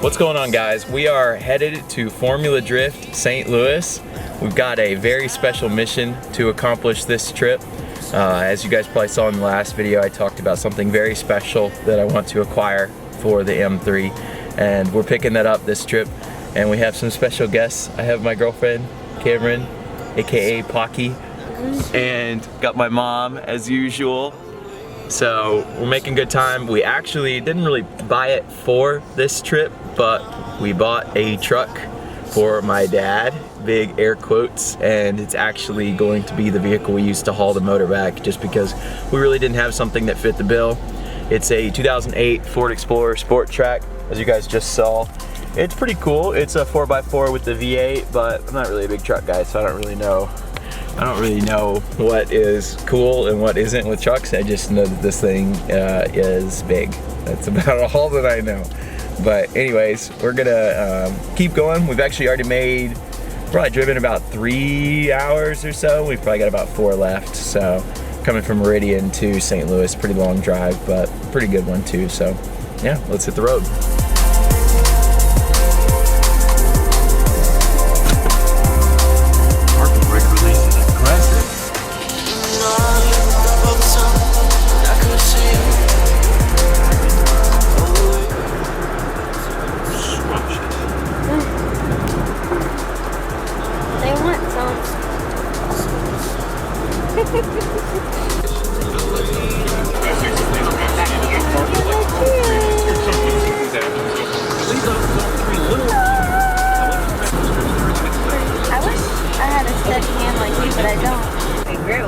What's going on, guys? We are headed to Formula Drift St. Louis. We've got a very special mission to accomplish this trip. As you guys probably saw in the last video, I talked about something very special that I want to acquire for the M3, and we're picking that up this trip, and we have some special guests. I have my girlfriend, Cameron, aka Pocky, and got my mom as usual. So we're making good time. We actually didn't really buy it for this trip, but we bought a truck for my dad, big air quotes, and it's actually going to be the vehicle we used to haul the motor back, just because we really didn't have something that fit the bill. It's a 2008 Ford Explorer Sport Track, as you guys just saw. It's pretty cool. It's a 4x4 with the V8, but I'm not really a big truck guy, so I don't really know what is cool and what isn't with trucks. I just know that this thing is big. That's about all that I know. But anyways, we're gonna keep going. We've actually already probably driven about 3 hours or so. We've probably got about 4 left. So coming from Meridian to St. Louis, pretty long drive, but pretty good one too. So yeah, let's hit the road.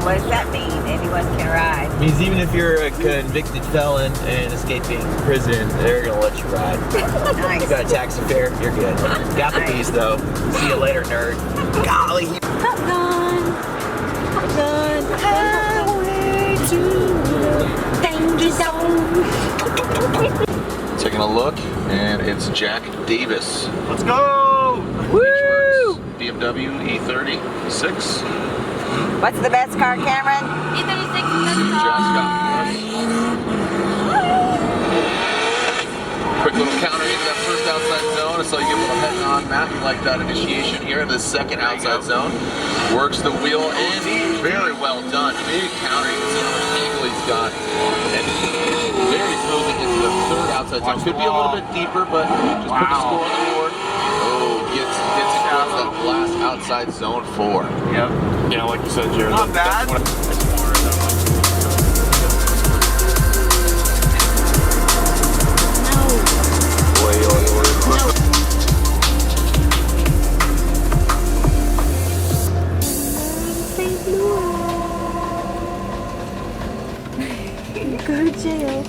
What does that mean? Anyone can ride? It means even if you're a convicted felon and escaping prison, they're gonna let you ride. Nice. You got a taxi fare, you're good. Got the fees though. See you later, nerd. Golly. Hot gun. Hot gun. Highway to the danger zone. Taking a look, and it's Jack Davis. Let's go! Woo! BMW E36. What's the best car, Cameron? E36 Just got quick little counter into that first outside zone. I saw you give a little head on, Matt. You like that initiation here in the second outside zone. Works the wheel in. Very well done. Big counter. You can see how much angle he's got. And very smoothly into the third outside zone. Could be a little bit deeper, but just put the score on the board. Oh, gets across that last outside zone 4. Yep. Yeah, like you said, Jared. Not bad. Go to jail.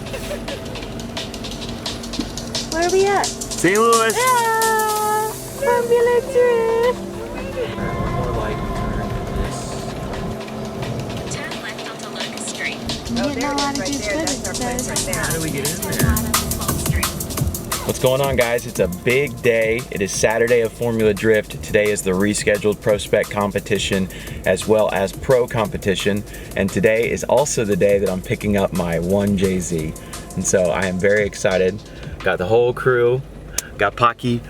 Where are we at? St. Louis. Ah, Formula Drift. Turn left onto Locust Street. You didn't know how to do footage, How do we get in there? What's going on, guys? It's a big day. It is Saturday of Formula Drift. Today is the rescheduled Pro Spec competition as well as Pro competition. And today is also the day that I'm picking up my 1JZ. And so I am very excited. Got the whole crew, got Pocky.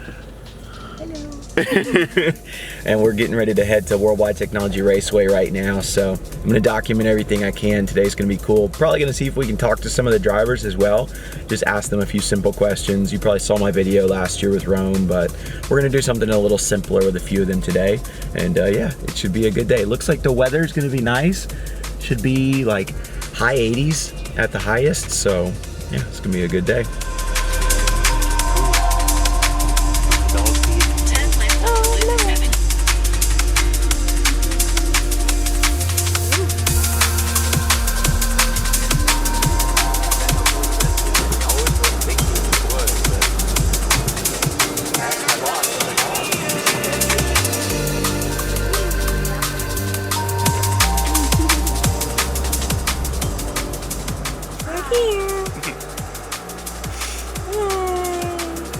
And we're getting ready to head to Worldwide Technology Raceway right now, so I'm gonna document everything I can. Today's gonna be cool. Probably gonna see if we can talk to some of the drivers as well. Just ask them a few simple questions. You probably saw my video last year with Rome, but we're gonna do something a little simpler with a few of them today. And yeah, it should be a good day. Looks like the weather's gonna be nice. Should be like high 80s at the highest, so yeah, it's gonna be a good day.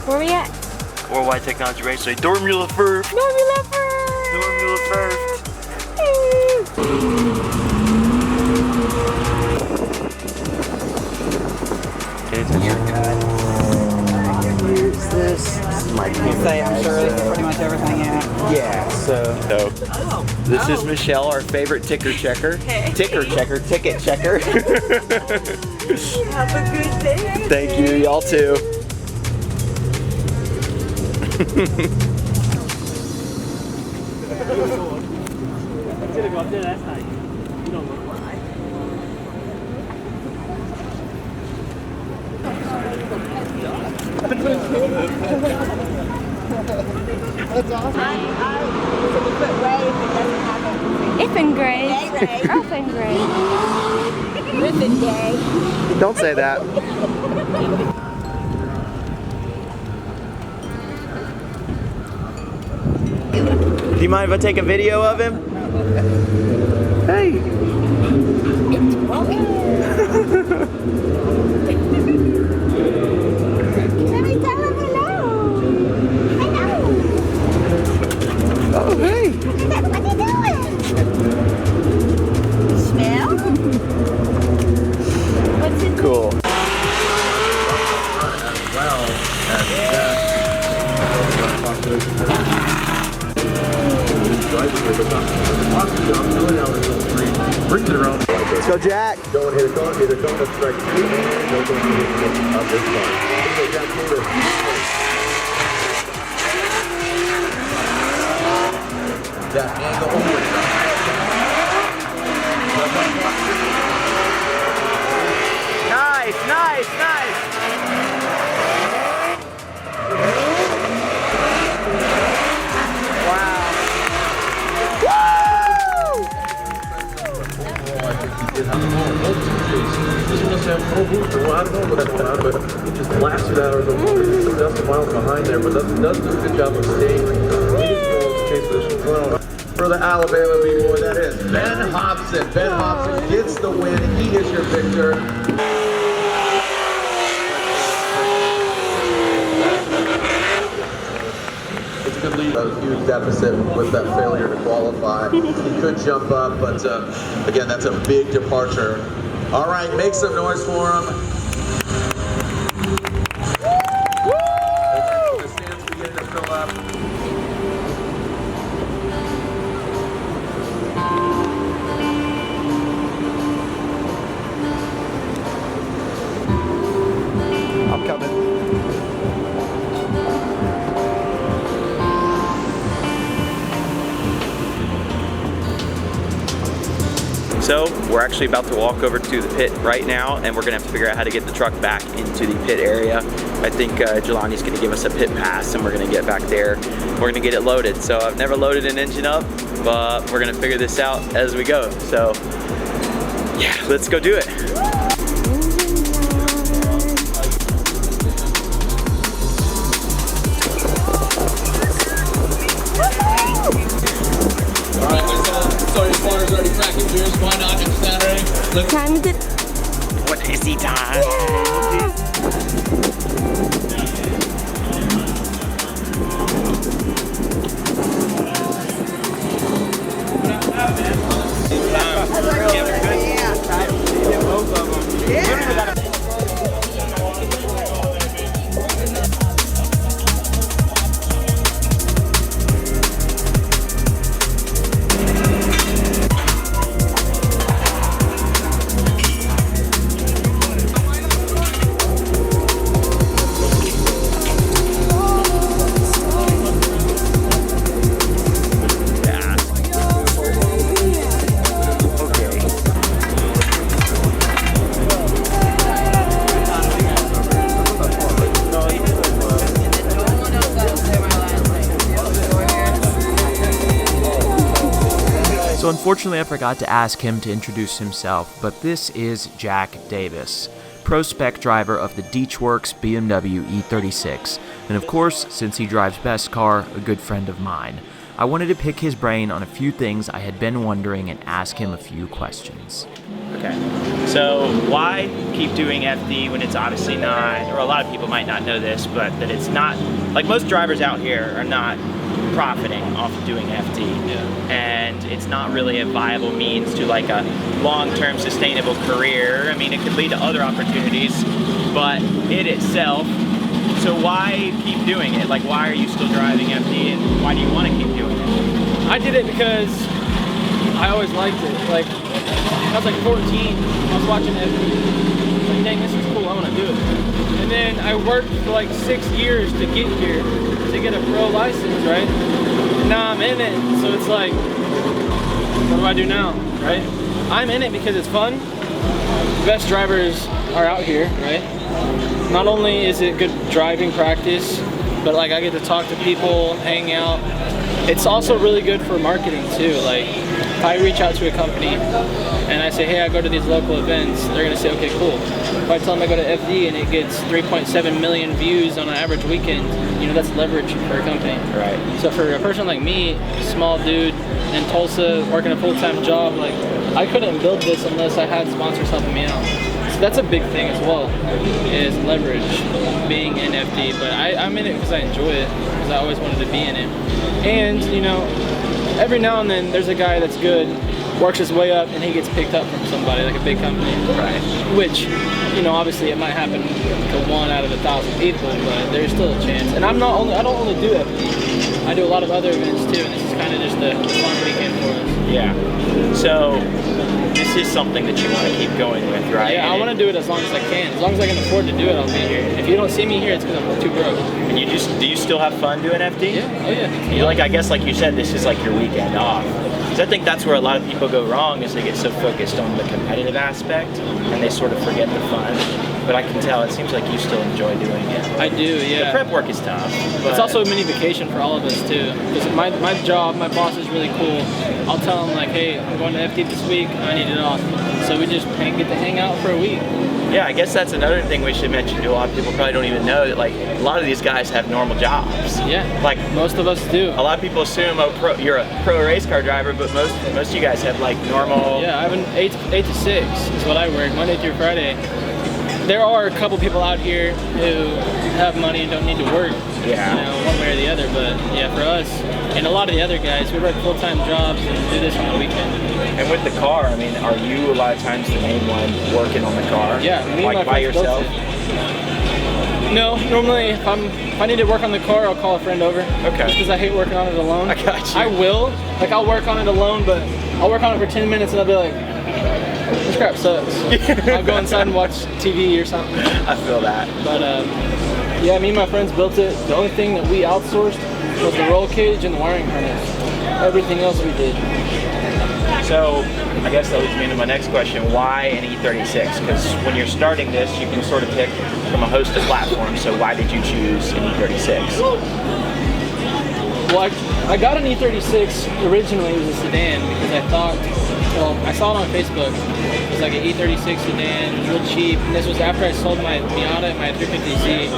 Where we at? Worldwide Technology Raceway. Formula first. Formula first. Formula first. Pay attention. This is my camera Say, I'm bag, sure it's so- pretty much everything, yeah. Yeah, so this is Michelle, our favorite ticket checker. Have a good day. Thank you, y'all too. Griffen Gray. Hey, Ray. Griffen Gray. Griffen Day. Don't say that. Do you mind if I take a video of him? Hey. Let me tell him hello. Hello. Oh, hey. What are you doing? Smell? What's it? Cool. Let's go, Jack. Going hit a cone, hit a cone, that's strike 2, and go to the of this car. Here we go, Jack Taylor. Jack, angle over. Nice, nice, nice. Wow. This one must have no booster. Well, I don't know what's going on, but it just blasted out of the water. There's some dust miles behind there, but does do a good job of staying. He just goes chase position. Well, for the Alabama B-boy, that is Ben Hobson. Ben Hobson gets the win. He is your victor. It's a good lead. A huge deficit with that failure to qualify. He could jump up, but again, that's a big departure. All right, make some noise for him. The stands begin to fill up. I'm coming. So we're actually about to walk over to the pit right now, and we're gonna have to figure out how to get the truck back into the pit area. I think Jelani's gonna give us a pit pass, and we're gonna get back there. We're gonna get it loaded. So I've never loaded an engine up, but we're gonna figure this out as we go. So yeah, let's go do it. Time is it? What is he time? So unfortunately I forgot to ask him to introduce himself, but this is Jack Davis, pro spec driver of the Deechworks BMW E36, and of course, since he drives best car, a good friend of mine. I wanted to pick his brain on a few things I had been wondering and ask him a few questions. Okay, so why keep doing FD when it's obviously not, or a lot of people might not know this, but that it's not, like most drivers out here are not profiting off of doing FD, and it's not really a viable means to like a long-term sustainable career. I mean, it could lead to other opportunities, but it itself So why keep doing it? Like, why are you still driving FD, and why do you want to keep doing it? I did it because I always liked it. Like, I was like 14, I was watching FD. Like, dang, this is cool, I want to do it. And then I worked for like 6 years to get here, to get a pro license, right? Now I'm in it, so it's like, what do I do now, right? I'm in it because it's fun. The best drivers are out here, right? Not only is it good driving practice, but like I get to talk to people, hang out. It's also really good for marketing too. Like if I reach out to a company and I say, hey, I go to these local events, they're gonna say, okay, cool. If I tell them I go to FD and it gets 3.7 million views on an average weekend, you know, that's leverage for a company. Right. So for a person like me, small dude in Tulsa, working a full-time job, like I couldn't build this unless I had sponsors helping me out. So that's a big thing as well, is leverage, being in FD. But I'm in it because I enjoy it, because I always wanted to be in it. And, you know, every now and then there's a guy that's good, works his way up, and he gets picked up from somebody, like a big company. Right. Which, you know, obviously it might happen to 1 out of 1,000 people, but there's still a chance. And I don't only do FD. I do a lot of other events too, and this is kind of just a fun weekend for us. Yeah. So this is something that you want to keep going with, right? Yeah, I want to do it as long as I can. As long as I can afford to do it, I'll be here. If you don't see me here, it's because I'm too broke. And do you still have fun doing FD? Yeah, oh yeah. Like, I guess like you said, this is like your weekend off. Because I think that's where a lot of people go wrong, is they get so focused on the competitive aspect and they sort of forget the fun. But I can tell, it seems like you still enjoy doing it. I do, yeah. The prep work is tough. It's also a mini vacation for all of us too. Because my job, my boss is really cool. I'll tell him like, hey, I'm going to FD this week, I need it off. So we just get to hang out for a week. Yeah, I guess that's another thing we should mention to a lot of people probably don't even know, that like a lot of these guys have normal jobs. Yeah, like most of us do. A lot of people assume you're a pro race car driver, but most of you guys have like normal. Yeah, I have an 8 to 6 is what I work, Monday through Friday. There are a couple people out here who have money and don't need to work, yeah, you know, one way or the other. But yeah, for us and a lot of the other guys, we work full-time jobs and do this on the weekend. And with the car, I mean, are you a lot of times the main one working on the car? Yeah, me like and my by friends yourself? built it. No, normally if I need to work on the car, I'll call a friend over. Okay. Just because I hate working on it alone. I got you. I will. Like I'll work on it alone, but I'll work on it for 10 minutes and I'll be like, this crap sucks. I'll go inside and watch TV or something. I feel that. But yeah, me and my friends built it. The only thing that we outsourced was the roll cage and the wiring harness. Everything else we did. So I guess that leads me into my next question. Why an E36? Because when you're starting this, you can sort of pick from a host of platforms. So why did you choose an E36? Well, I got an E36 originally. It was a sedan because I thought, well, I saw it on Facebook. It was like an E36 sedan, real cheap. And this was after I sold my Miata and my 350Z.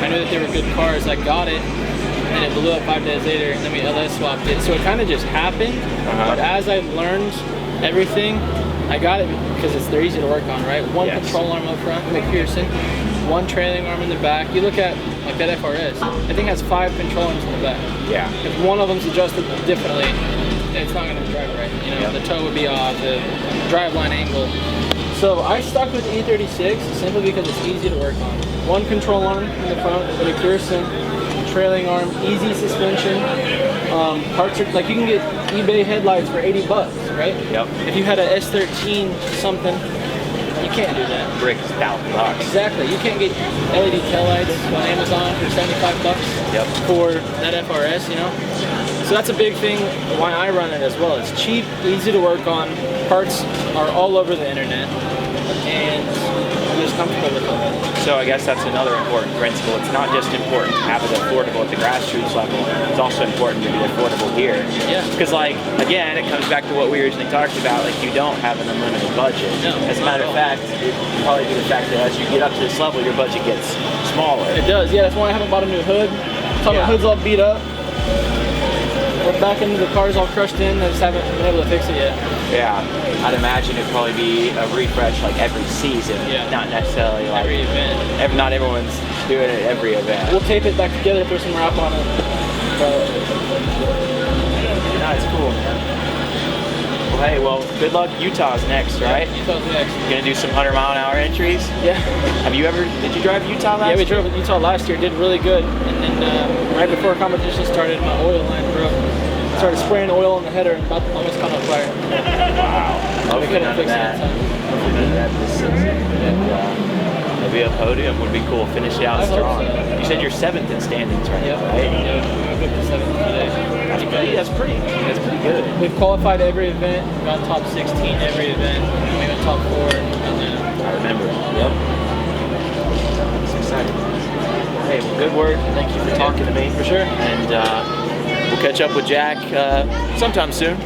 I knew that they were good cars. I got it, and it blew up 5 days later, and then we LS swapped it. So it kind of just happened. But as I learned everything, I got it because they're easy to work on, right? One control arm up front, McPherson. One trailing arm in the back. You look at like that FRS, I think it has 5 control arms in the back. Yeah. If one of them's adjusted differently, it's not going to drive right. You know, the toe would be off, the driveline angle. So I stuck with E36 simply because it's easy to work on. One control arm in the front, McPherson, trailing arm, easy suspension. Parts are like, you can get eBay headlights for $80, right? Yep. If you had a S13 something, you can't do that. Brick $1,000. Exactly. You can't get LED taillights on Amazon for $75 for that FRS, you know? So that's a big thing why I run it as well. It's cheap, easy to work on, parts are all over the internet, and I'm just comfortable with them. So I guess that's another important principle. It's not just important to have it affordable at the grassroots level, it's also important to be affordable here. Yeah. Because like, again, it comes back to what we originally talked about, like you don't have an unlimited budget. No, as a matter of fact, it probably due to the fact that as you get up to this level, your budget gets smaller. It does, yeah, that's why I haven't bought a new hood. So my hood's all beat up. We're back into the car's all crushed in, I just haven't been able to fix it yet. Yeah, I'd imagine it'd probably be a refresh like every season, not necessarily like every event. Not everyone's doing it every event. We'll tape it back together, put some wrap on it. No, it's cool, man. Well, hey, well, good luck. Utah's next, right? Utah's next. You're gonna do some 100-mile-an-hour entries? Yeah. Did you drive Utah last year? Yeah, we drove Utah last year, did really good. And then right before competition started, my oil line broke. Started spraying oil on the header and almost caught on fire. Wow. We couldn't fix it in time. Hopefully none of that this season. And maybe a podium would be cool. Finish it out I hope strong. so. You said you're 7th in standings right Yep. now, right? Yeah, we booked the 7th today. That's pretty good. We've qualified every event, got top 16 every event, and we went top 4. I remember. Yep. It's exciting. Hey, well, good work. Thank you for talking to me. For sure. And we'll catch up with Jack sometime soon.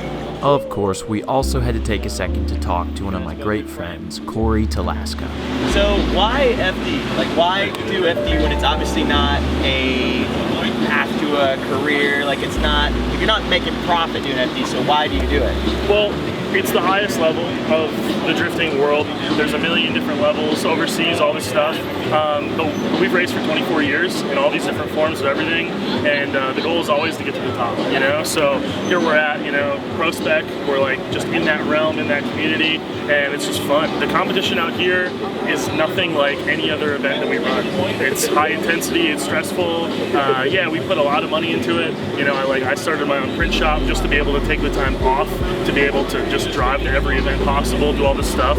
Of course, we also had to take a second to talk to one of my great friends, Cory Talaska. So why FD? Like, why do FD when it's obviously not a path to a career? Like, it's not, if you're not making profit doing FD, so why do you do it? Well, it's the highest level of the drifting world. There's a million different levels overseas, all this stuff. But we've raced for 24 years in all these different forms of everything, and the goal is always to get to the top, you know? So here we're at, you know, pro spec, we're like just in that realm, in that community, and it's just fun. The competition out here is nothing like any other event that we run. It's high intensity, it's stressful. Yeah, we put a lot of money into it. You know, I started my own print shop just to be able to take the time off, to be able to just drive to every event possible, do all this stuff.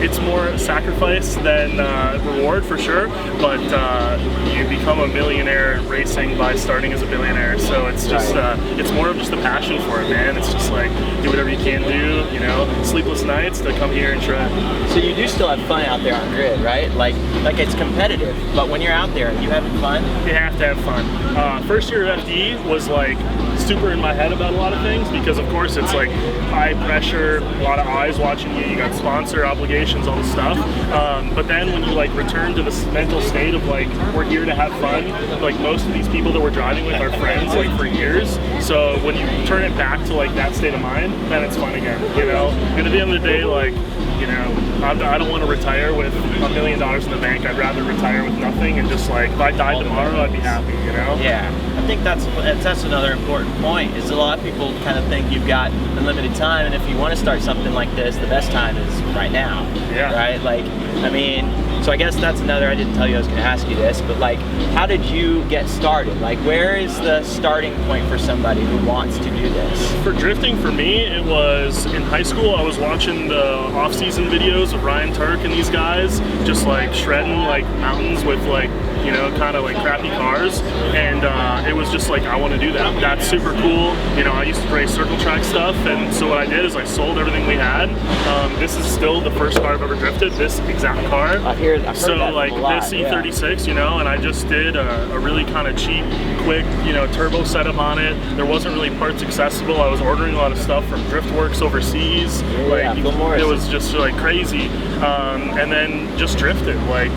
It's more sacrifice than reward for sure, but you become a millionaire racing by starting as a billionaire. So it's just it's more of just a passion for it, man. It's just like do whatever you can do, you know, sleepless nights to come here and shred. So you do still have fun out there on grid, right? Like it's competitive, but when you're out there, are you having fun? You have to have fun. First year of FD was like super in my head about a lot of things because of course it's like high pressure, a lot of eyes watching you, you got sponsor obligations, all this stuff. But then when you like return to this mental state of like, we're here to have fun, like most of these people that we're driving with are friends like for years. So when you turn it back to like that state of mind, then it's fun again, you know? And at the end of the day, like, you know, I don't want to retire with $1 million in the bank. I'd rather retire with nothing and just like, if I died tomorrow, I'd be happy, you know? Yeah, I think that's another important point, is a lot of people kind of think you've got unlimited time, and if you want to start something like this, the best time is right now, right? Like, I mean, so I guess that's another, I didn't tell you I was going to ask you this, but like, how did you get started? Like, where is the starting point for somebody who wants to do this? For drifting, for me, it was in high school. I was watching the off-season videos of Ryan Turk and these guys, just like shredding like mountains with like, you know, kind of like crappy cars, and it was just like, I want to do that. That's super cool. You know, I used to race circle track stuff, and so what I did is I sold everything we had. This is still the first car I've ever drifted, this exact car. I've heard so that like a lot, this E36, you know, and I just did a really kind of cheap, quick, you know, turbo setup on it. There wasn't really parts accessible. I was ordering a lot of stuff from Driftworks overseas. It was just like crazy. And then just drifted, like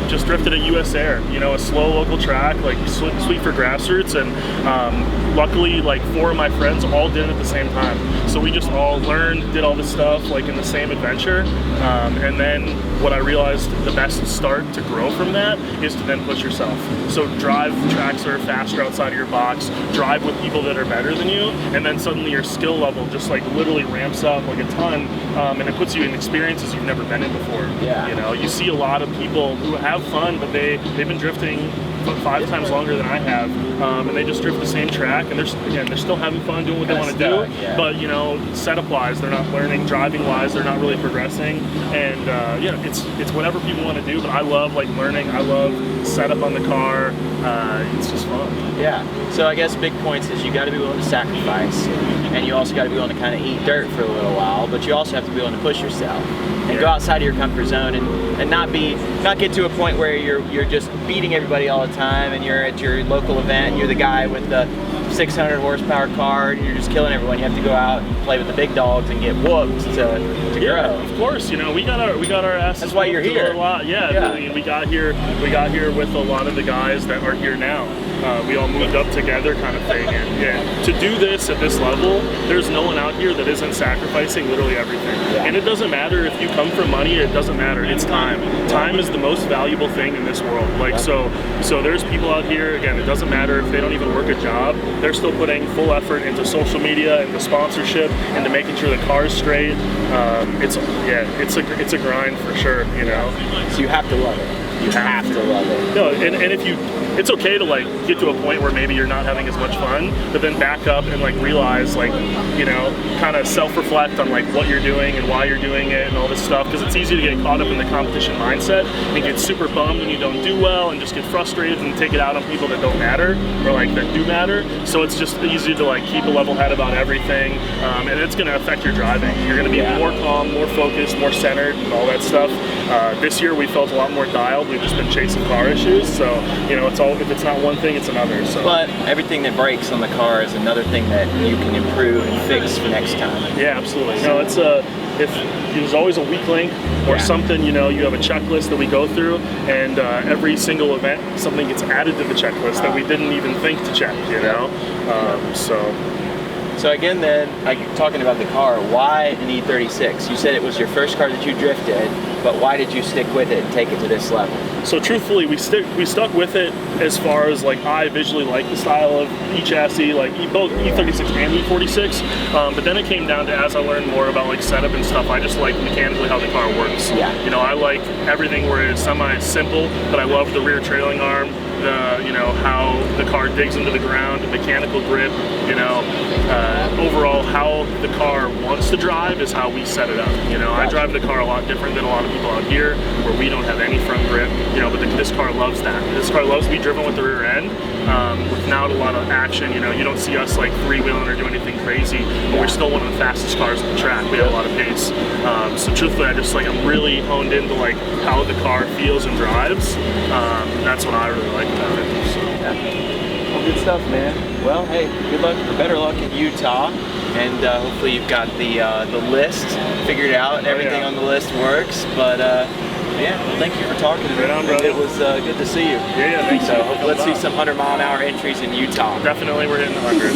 just drifted at US Air, you know, a slow local track, like sweet for grassroots, and luckily like 4 of my friends all did it at the same time. So we just all learned, did all this stuff like in the same adventure, and then what I realized the best start to grow from that is to then push yourself. So drive tracks that are faster outside of your box, drive with people that are better than you, and then suddenly your skill level just like literally ramps up like a ton, and it puts you in experiences you've never been in before. You know, you see a lot of people who have fun, but they've been drifting 5 times longer than I have, and they just drift the same track, and they're still having fun doing what they want to do, but you know, setup wise they're not learning, driving wise they're not really progressing, and yeah, it's whatever people want to do, but I love like learning, I love setup on the car, it's just fun. Yeah, so I guess big points is you got to be willing to sacrifice, and you also got to be willing to kind of eat dirt for a little while, but you also have to be willing to push yourself and go outside of your comfort zone, and not get to a point where you're just beating everybody all the time, and you're at your local event, you're the guy with the 600 horsepower car, and you're just killing everyone. You have to go out and play with the big dogs and get whooped to grow. Of course, you know, we got our asses. That's why you're here. A lot. Yeah, I mean, we got here with a lot of the guys that are here now. We all moved up together kind of thing. And to do this at this level, there's no one out here that isn't sacrificing literally everything. And it doesn't matter if you come from money, it doesn't matter, it's time. Time is the most valuable thing in this world. Like, so there's people out here, again, it doesn't matter if they don't even work a job, they're still putting full effort into social media, into sponsorship, into making sure the car's straight. It's a grind for sure, you know. So you have to love it. You have to love it. No, and if you, it's okay to like get to a point where maybe you're not having as much fun, but then back up and like realize, like, you know, kind of self-reflect on like what you're doing and why you're doing it and all this stuff, because it's easy to get caught up in the competition mindset and get super bummed when you don't do well and just get frustrated and take it out on people that don't matter or like that do matter. So it's just easy to like keep a level head about everything, and it's going to affect your driving. You're going to be more calm, more focused, more centered, and all that stuff. This year we felt a lot more dialed. We've just been chasing car issues, so you know, it's all, if it's not one thing, it's another. So. But everything that breaks on the car is another thing that you can improve and fix for next time. Yeah, absolutely. No, it's if there's always a weak link or something, you know, you have a checklist that we go through, and every single event, something gets added to the checklist that we didn't even think to check, you know. So again then, like talking about the car, why an E36? You said it was your first car that you drifted, but why did you stick with it and take it to this level? So truthfully, we stuck with it as far as like I visually like the style of e-chassis, like both E36 and E46, but then it came down to, as I learned more about like setup and stuff, I just like mechanically how the car works. Yeah. You know, I like everything where it's semi-simple, but I love the rear trailing arm, you know, how the car digs into the ground, the mechanical grip, you know, overall how the car wants to drive is how we set it up. You know, I drive the car a lot different than a lot of people out here where we don't have any front grip, you know, but this car loves that. This car loves to be driven with the rear end, without a lot of action. You know, you don't see us like three-wheeling or doing anything crazy, but we're still one of the fastest cars on the track. We have a lot of pace. So truthfully, I'm really honed into like how the car feels and drives. That's what I really like about it. So. Well, good stuff, man. Well, hey, good luck, or better luck in Utah, and hopefully you've got the list figured out and everything on the list works. But yeah, thank you for talking to me. It was good to see you. Yeah, thanks. So let's see some 100-mile-an-hour entries in Utah. Definitely, we're hitting the 100.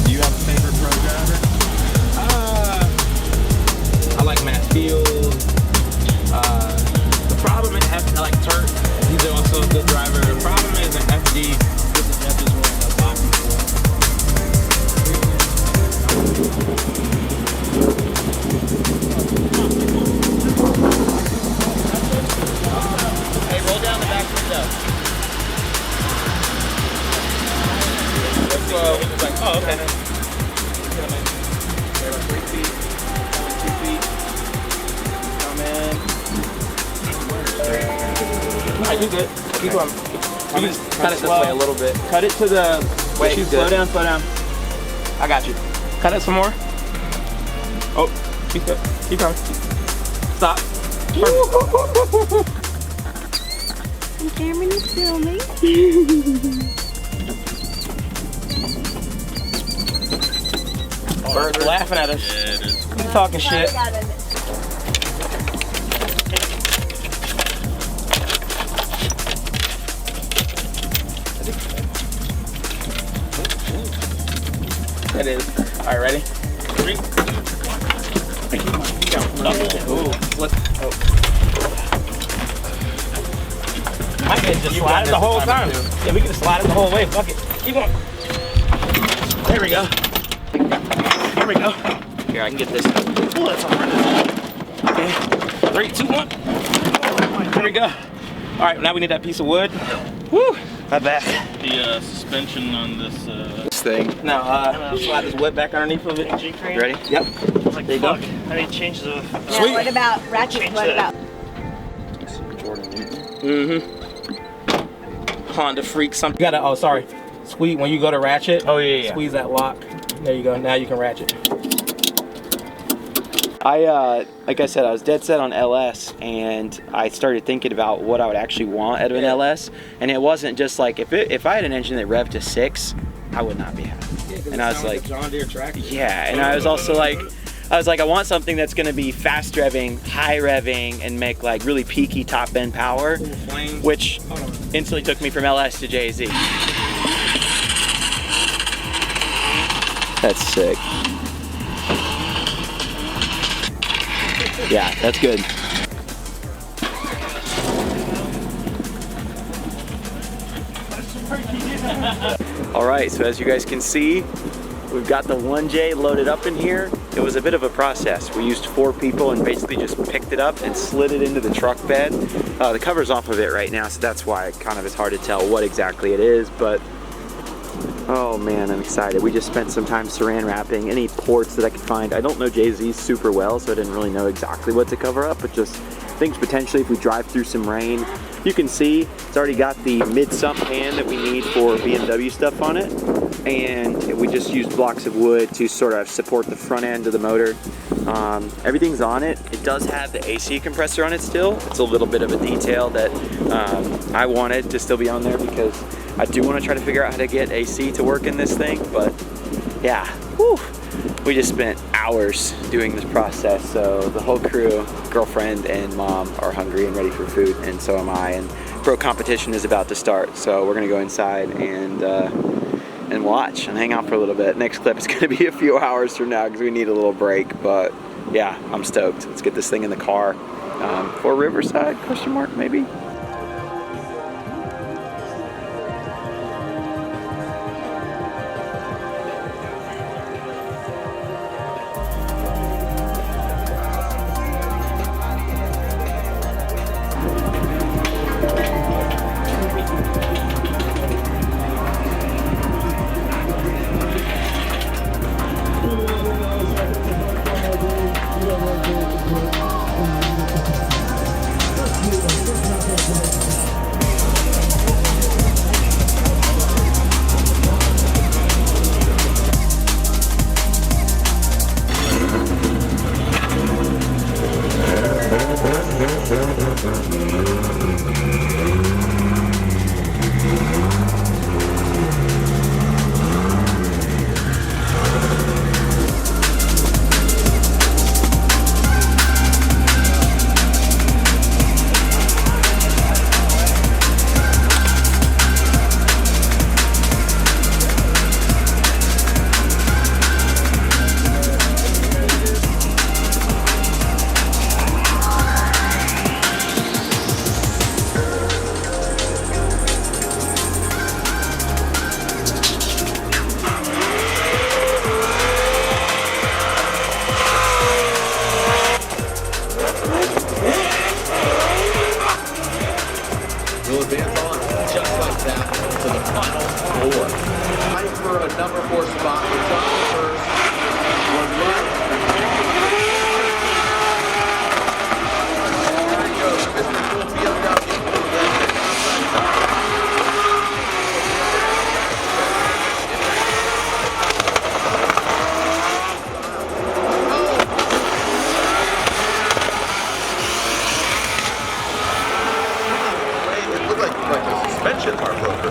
Do you have a favorite pro driver? I like Matt Field. The problem in FD, I like Turk. He's also a good driver. The problem is in FD, this is just wearing a boxing Hey, roll down the back window. Oh, okay. 3 feet, 2 feet. Alright, you good. Keep going. You just cut it this way a little bit. Cut it to the... Wait, slow down, slow down. I got you. Cut it some more. Oh, keep going. Keep going. Stop. Perfect. And Cameron is filming. Bird's laughing at us. Yeah, it is. He's talking shit. It is. All right, ready? 3, 2, 1. Ooh. I can just slide it the whole time. Yeah, we can just slide it the whole way. Fuck it. Keep going. There we go. Here we go. Here, I can get this. Oh, that's all right. Okay. 3, 2, 1. Here we go. All right, now we need that piece of wood. Woo! My back. The suspension on this thing. Now, slide this wood back underneath of it. You ready? Yep. Like, there you go. I need to change the... Now, what about ratchet? What about? Honda freak something. You gotta, oh sorry. Squeeze, when you go to ratchet, squeeze that lock. There you go, now you can ratchet. Like I said, I was dead set on LS, and I started thinking about what I would actually want out of an LS, and it wasn't just like, if I had an engine that revved to 6, I would not be happy. And I was like, John Deere tractor. yeah, and I was also like, I was like, I want something that's gonna be fast revving, high revving, and make like really peaky top end power, which instantly took me from LS to JZ. That's sick. Yeah, that's good. All right, so as you guys can see, we've got the 1J loaded up in here. It was a bit of a process. We used 4 people and basically just picked it up and slid it into the truck bed. The cover's off of it right now, so that's why it kind of is hard to tell what exactly it is, but oh man, I'm excited. We just spent some time saran wrapping any ports that I could find. I don't know JZ super well, so I didn't really know exactly what to cover up, but just things potentially if we drive through some rain. You can see it's already got the mid-sump pan that we need for BMW stuff on it, and we just used blocks of wood to sort of support the front end of the motor. Everything's on it. It does have the AC compressor on it still. It's a little bit of a detail that I wanted to still be on there because I do want to try to figure out how to get AC to work in this thing, but yeah, whew. We just spent hours doing this process, so the whole crew, girlfriend and mom, are hungry and ready for food, and so am I, and pro competition is about to start, so we're gonna go inside and watch and hang out for a little bit. Next clip is gonna be a few hours from now because we need a little break, but yeah, I'm stoked. Let's get this thing in the car for Riverside, question mark, maybe?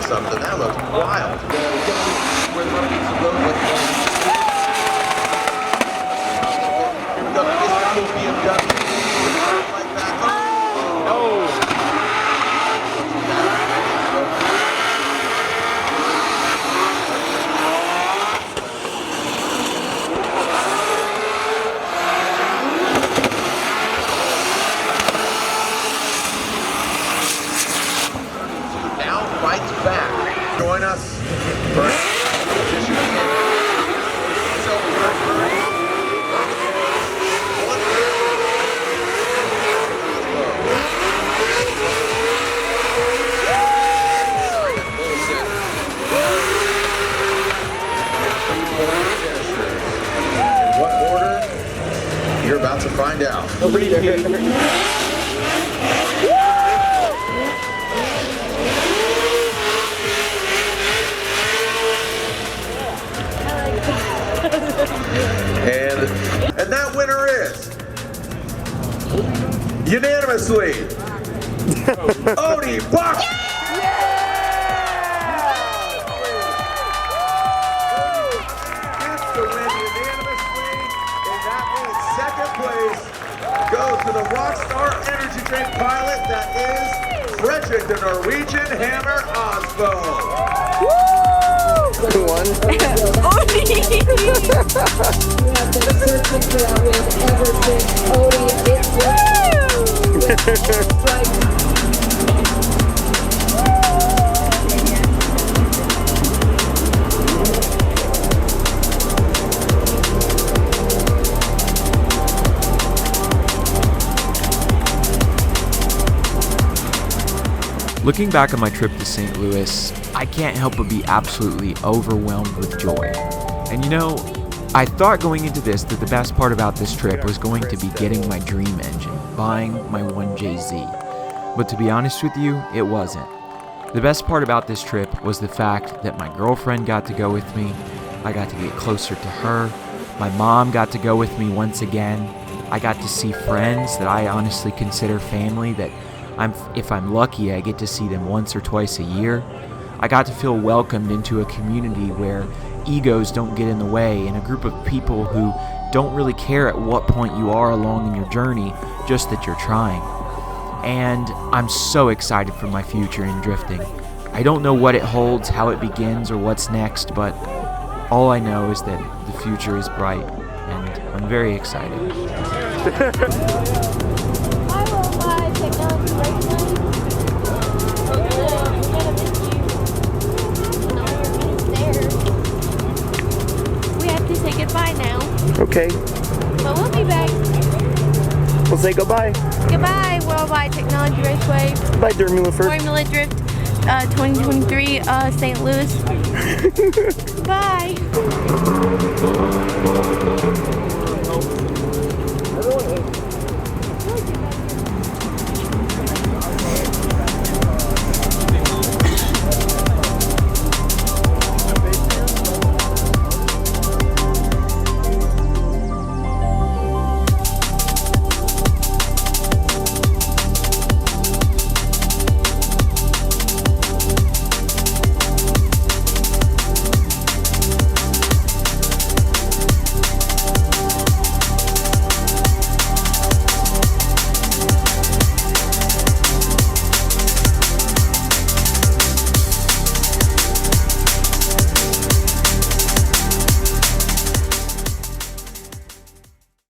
Something that looks wild. Where the road needs to go. Join us for in what order? You're about to find out. And that winner is unanimously Odie Buck. Gets the win unanimously, and that means racetrack pilot, that is Frederick the Norwegian Hammer Osbo. Who won? Looking back on my trip to St. Louis, I can't help but be absolutely overwhelmed with joy. And you know, I thought going into this that the best part about this trip was going to be getting my dream engine, buying my 1JZ. But to be honest with you, it wasn't. The best part about this trip was the fact that my girlfriend got to go with me, I got to get closer to her, my mom got to go with me once again, I got to see friends that I honestly consider family that if I'm lucky, I get to see them once or twice a year. I got to feel welcomed into a community where egos don't get in the way, and a group of people who don't really care at what point you are along in your journey, just that you're trying. And I'm so excited for my future in drifting. I don't know what it holds, how it begins, or what's next, but all I know is that the future is bright, and I'm very excited. Goodbye now. Okay. But we'll be back. We'll say goodbye. Goodbye, Worldwide Technology Raceway. Bye, Dermula Formula Drift 2023, St. Louis. Bye.